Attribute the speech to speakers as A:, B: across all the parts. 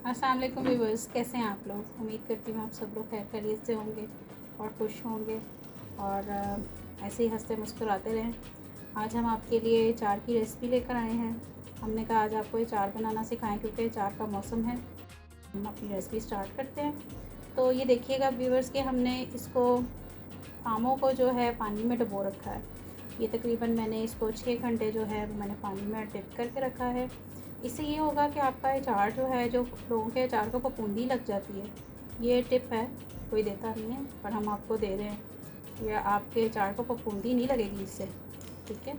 A: अस्सलाम वालेकुम व्यूअर्स, कैसे हैं आप लोग। उम्मीद करती हूँ आप सब लोग खैर खैरियत से होंगे और खुश होंगे और ऐसे ही हंसते मुस्कुराते रहें। आज हम आपके लिए चार की रेसिपी लेकर आए हैं। हमने कहा आज आपको ये चार बनाना सिखाएं क्योंकि चार का मौसम है। हम अपनी रेसिपी स्टार्ट करते हैं। तो ये देखिएगा व्यूअर्स कि हमने इसको आमों को जो है पानी में डुबो रखा है। ये तकरीबन मैंने इसको 6 घंटे जो है मैंने पानी में डिप करके रखा है। इससे ये होगा कि आपका अचार जो है, जो लोगों के अचार को फफूंदी लग जाती है, ये टिप है, कोई देता नहीं है पर हम आपको दे रहे हैं। ये आपके अचार को फफूंदी नहीं लगेगी इससे, ठीक है।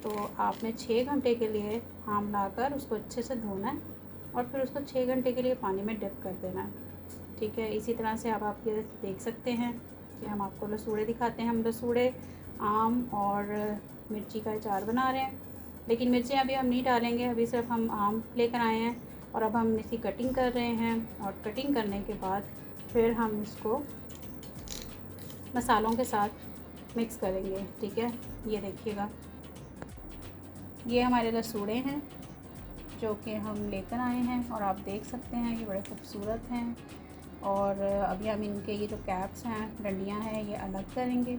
A: तो आपने 6 घंटे के लिए आम लाकर उसको अच्छे से धोना है और फिर उसको 6 घंटे के लिए पानी में डिप कर देना है, ठीक है। इसी तरह से अब आप ये देख सकते हैं कि हम आपको लसूड़े दिखाते हैं। हम लसूड़े, आम और मिर्ची का अचार बना रहे हैं, लेकिन मिर्चें अभी हम नहीं डालेंगे। अभी सिर्फ हम आम लेकर आए हैं और अब हम इसकी कटिंग कर रहे हैं और कटिंग करने के बाद फिर हम इसको मसालों के साथ मिक्स करेंगे, ठीक है। ये देखिएगा, ये हमारे लसूड़े हैं जो कि हम लेकर आए हैं और आप देख सकते हैं ये बड़े खूबसूरत हैं। और अभी हम इनके ये जो कैप्स हैं, डंडियाँ हैं, ये अलग करेंगे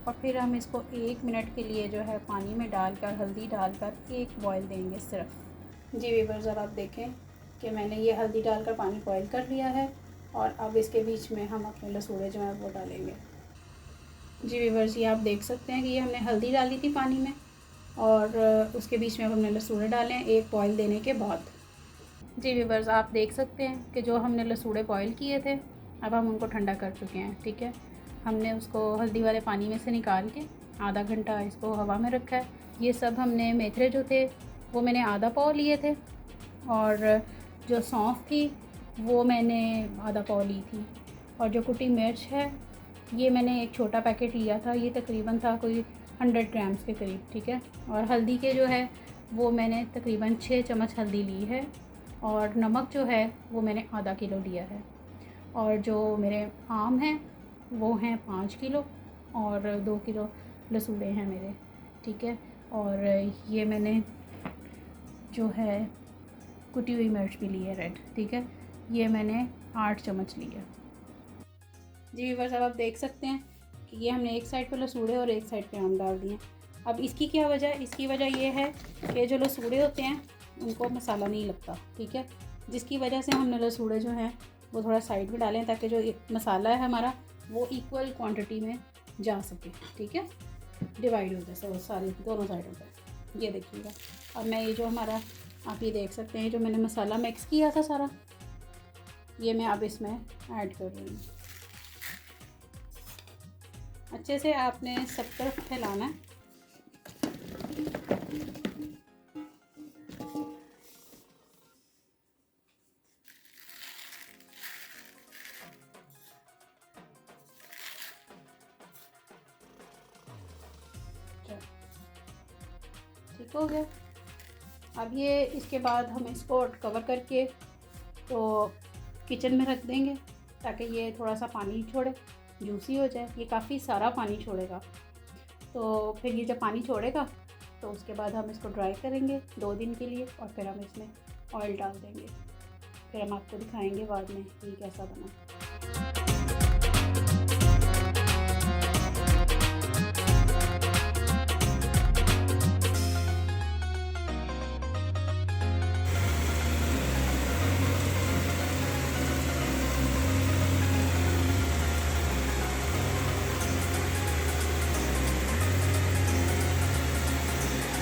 A: और फिर हम इसको 1 मिनट के लिए जो है पानी में डालकर, हल्दी डालकर एक बॉयल देंगे सिर्फ। जी व्यूअर्स, अब आप देखें कि मैंने ये हल्दी डालकर पानी बॉयल कर लिया है और अब इसके बीच में हम अपने लसूड़े जो हैं वो डालेंगे। जी व्यूअर्स, ये आप देख सकते हैं कि ये हमने हल्दी डाली थी पानी में और उसके बीच में अब हमने लसूड़े डाले हैं एक बॉयल देने के बाद। जी व्यूअर्स, आप देख सकते हैं कि जो हमने लसूड़े बॉयल किए थे अब हम उनको ठंडा कर चुके हैं, ठीक है। हमने उसको हल्दी वाले पानी में से निकाल के आधा घंटा इसको हवा में रखा है। ये सब हमने मेथरे जो थे वो मैंने आधा पाव लिए थे और जो सौंफ थी वो मैंने आधा पाव ली थी और जो कुटी मिर्च है ये मैंने एक छोटा पैकेट लिया था, ये तकरीबन था कोई 100 ग्राम्स के करीब, ठीक है। और हल्दी के जो है वो मैंने तकरीबन 6 चम्मच हल्दी ली है और नमक जो है वो मैंने आधा किलो लिया है। और जो मेरे आम हैं वो हैं 5 किलो और 2 किलो लसूड़े हैं मेरे, ठीक है। और ये मैंने जो है कुटी हुई मिर्च भी ली है रेड, ठीक है। ये मैंने 8 चम्मच ली है। जी व्यूअर्स, अब आप देख सकते हैं कि ये हमने एक साइड पे लसूड़े और एक साइड पे आम डाल दिए। अब इसकी क्या वजह है? इसकी वजह ये है कि जो लसूड़े होते हैं उनको मसाला नहीं लगता, ठीक है, जिसकी वजह से हमने लसूड़े जो हैं वो थोड़ा साइड में डालें ताकि जो मसाला है हमारा वो इक्वल क्वांटिटी में जा सके, ठीक है, डिवाइड हो जाए वो सारी दोनों साइडों पर। ये देखिएगा, अब मैं ये जो हमारा, आप ये देख सकते हैं जो मैंने मसाला मिक्स किया था सारा, ये मैं अब इसमें ऐड कर रही हूँ। अच्छे से आपने सब तरफ फैलाना है। ठीक हो गया। अब ये इसके बाद हम इसको कवर करके तो किचन में रख देंगे ताकि ये थोड़ा सा पानी छोड़े, जूसी हो जाए। ये काफ़ी सारा पानी छोड़ेगा, तो फिर ये जब पानी छोड़ेगा तो उसके बाद हम इसको ड्राई करेंगे 2 दिन के लिए और फिर हम इसमें ऑयल डाल देंगे। फिर हम आपको दिखाएंगे बाद में ये कैसा बना।